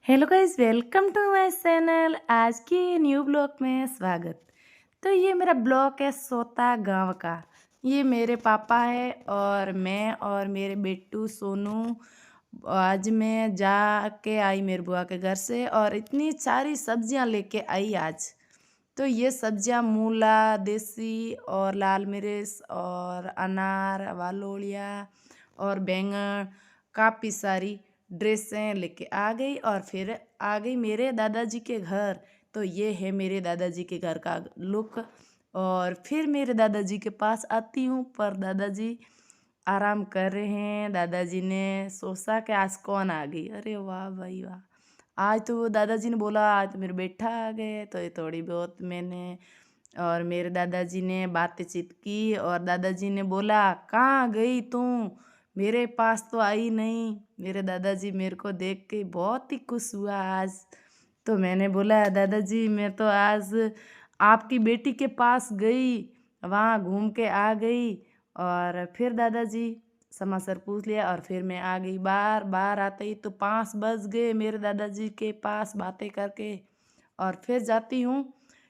Hello guys, welcome to my channel. आज के new blog में स्वागत। तो ये मेरा ब्लॉग है सोता गांव का। ये मेरे पापा है और मैं और मेरे बेटू सोनू। आज मैं जाके आई मेरे बुआ के घर से और इतनी सारी सब्जियां लेके आई आज। तो ये सब्जियां मूला, देसी और लाल मिर्च और अनार, वालोड़िया और बैंगन, काफ़ी सारी ड्रेसें लेके आ गई और फिर आ गई मेरे दादाजी के घर। तो ये है मेरे दादाजी के घर का लुक। और फिर मेरे दादाजी के पास आती हूँ, पर दादाजी आराम कर रहे हैं। दादाजी ने सोचा कि आज कौन आ गई। अरे वाह भाई वाह! आज तो वो दादाजी ने बोला आज तो मेरे बेटा आ गए, तो ये थोड़ी बहुत मैंने और मेरे दादाजी ने बातचीत की। और दादाजी ने बोला कहाँ गई तू, मेरे पास तो आई नहीं। मेरे दादाजी मेरे को देख के बहुत ही खुश हुआ आज। तो मैंने बोला दादाजी मैं तो आज आपकी बेटी के पास गई, वहाँ घूम के आ गई। और फिर दादाजी समाचार पूछ लिया और फिर मैं आ गई। बार बार आते ही तो 5 बज गए मेरे दादाजी के पास बातें करके। और फिर जाती हूँ,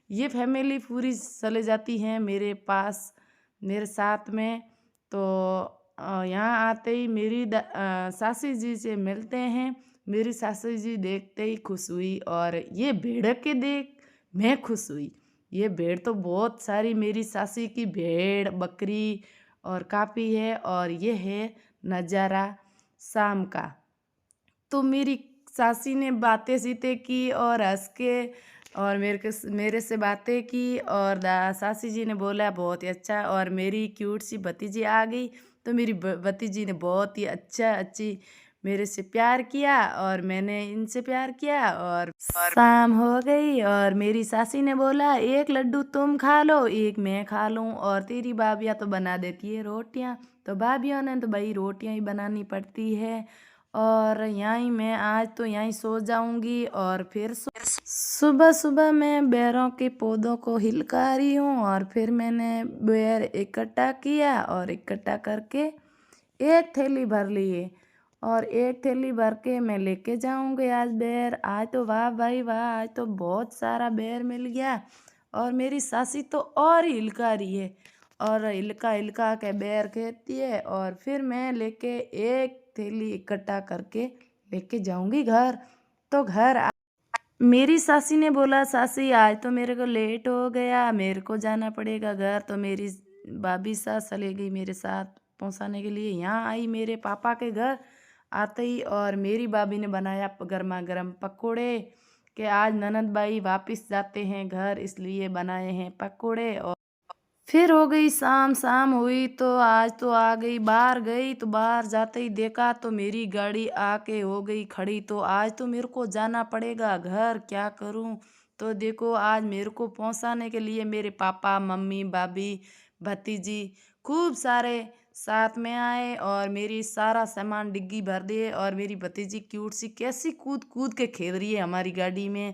ये फैमिली पूरी चले जाती हैं मेरे पास मेरे साथ में। तो यहाँ आते ही मेरी सासी जी से मिलते हैं। मेरी सासी जी देखते ही खुश हुई और ये भेड़ के देख मैं खुश हुई। ये भेड़ तो बहुत सारी मेरी सासी की भेड़ बकरी और काफ़ी है। और ये है नज़ारा शाम का। तो मेरी सासी ने बातें सीतें की और हंस के और मेरे से बातें की। और सासी जी ने बोला बहुत ही अच्छा। और मेरी क्यूट सी भतीजी आ गई। तो मेरी भतीजी ने बहुत ही अच्छी मेरे से प्यार किया और मैंने इनसे प्यार किया। और शाम हो गई और मेरी सासी ने बोला एक लड्डू तुम खा लो, एक मैं खा लूँ, और तेरी भाभियाँ तो बना देती है रोटियाँ। तो भाभियों ने तो भाई रोटियाँ ही बनानी पड़ती है। और यहीं मैं आज तो यहीं सो जाऊंगी। और फिर सुबह सुबह मैं बेरों के पौधों को हिलका रही हूँ। और फिर मैंने बेर इकट्ठा किया और इकट्ठा करके एक थैली भर लिए। और एक थैली भर के मैं लेके जाऊंगी आज बेर। आज तो वाह भाई वाह, आज तो बहुत सारा बेर मिल गया। और मेरी सासी तो और ही हिलका रही है और हिलका हिलका के बेर कहती है। और फिर मैं लेके एक थैली इकट्ठा करके लेके जाऊंगी घर। तो मेरी सासी ने बोला सासी आज तो मेरे को लेट हो गया, मेरे को जाना पड़ेगा घर। तो मेरी भाभी सास चली गई मेरे साथ पहुंचाने के लिए। यहाँ आई मेरे पापा के घर आते ही और मेरी भाभी ने बनाया गर्मा गर्म पकोड़े कि आज ननद भाई वापिस जाते हैं घर, इसलिए बनाए हैं पकोड़े। और फिर हो गई शाम। शाम हुई तो आज तो आ गई, बाहर गई तो बाहर जाते ही देखा तो मेरी गाड़ी आके हो गई खड़ी। तो आज तो मेरे को जाना पड़ेगा घर, क्या करूं। तो देखो आज मेरे को पहुंचाने के लिए मेरे पापा मम्मी भाभी भतीजी खूब सारे साथ में आए और मेरी सारा सामान डिग्गी भर दिए। और मेरी भतीजी क्यूट सी कैसी कूद कूद के खेल रही है हमारी गाड़ी में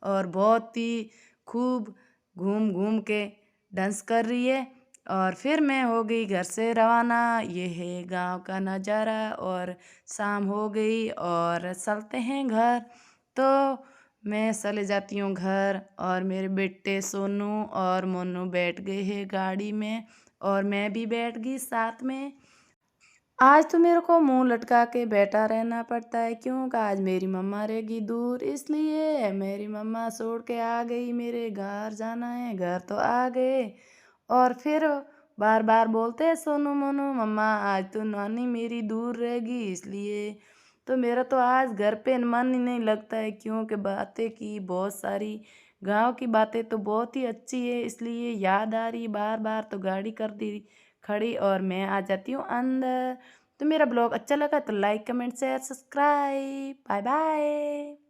और बहुत ही खूब घूम घूम के डांस कर रही है। और फिर मैं हो गई घर से रवाना। ये है गांव का नज़ारा। और शाम हो गई और चलते हैं घर। तो मैं चले जाती हूँ घर और मेरे बेटे सोनू और मोनू बैठ गए हैं गाड़ी में और मैं भी बैठ गई साथ में। आज तो मेरे को मुंह लटका के बैठा रहना पड़ता है क्योंकि आज मेरी मम्मा रहेगी दूर, इसलिए मेरी मम्मा छोड़ के आ गई। मेरे घर जाना है, घर तो आ गए। और फिर बार बार बोलते हैं सोनू मोनू मम्मा आज तो नानी मेरी दूर रहेगी, इसलिए तो मेरा तो आज घर पे मन ही नहीं लगता है क्योंकि बातें की बहुत सारी, गांव की बातें तो बहुत ही अच्छी है, इसलिए याद आ रही बार बार। तो गाड़ी कर दी खड़ी और मैं आ जाती हूँ अंदर। तो मेरा ब्लॉग अच्छा लगा तो like comment share subscribe. Bye bye.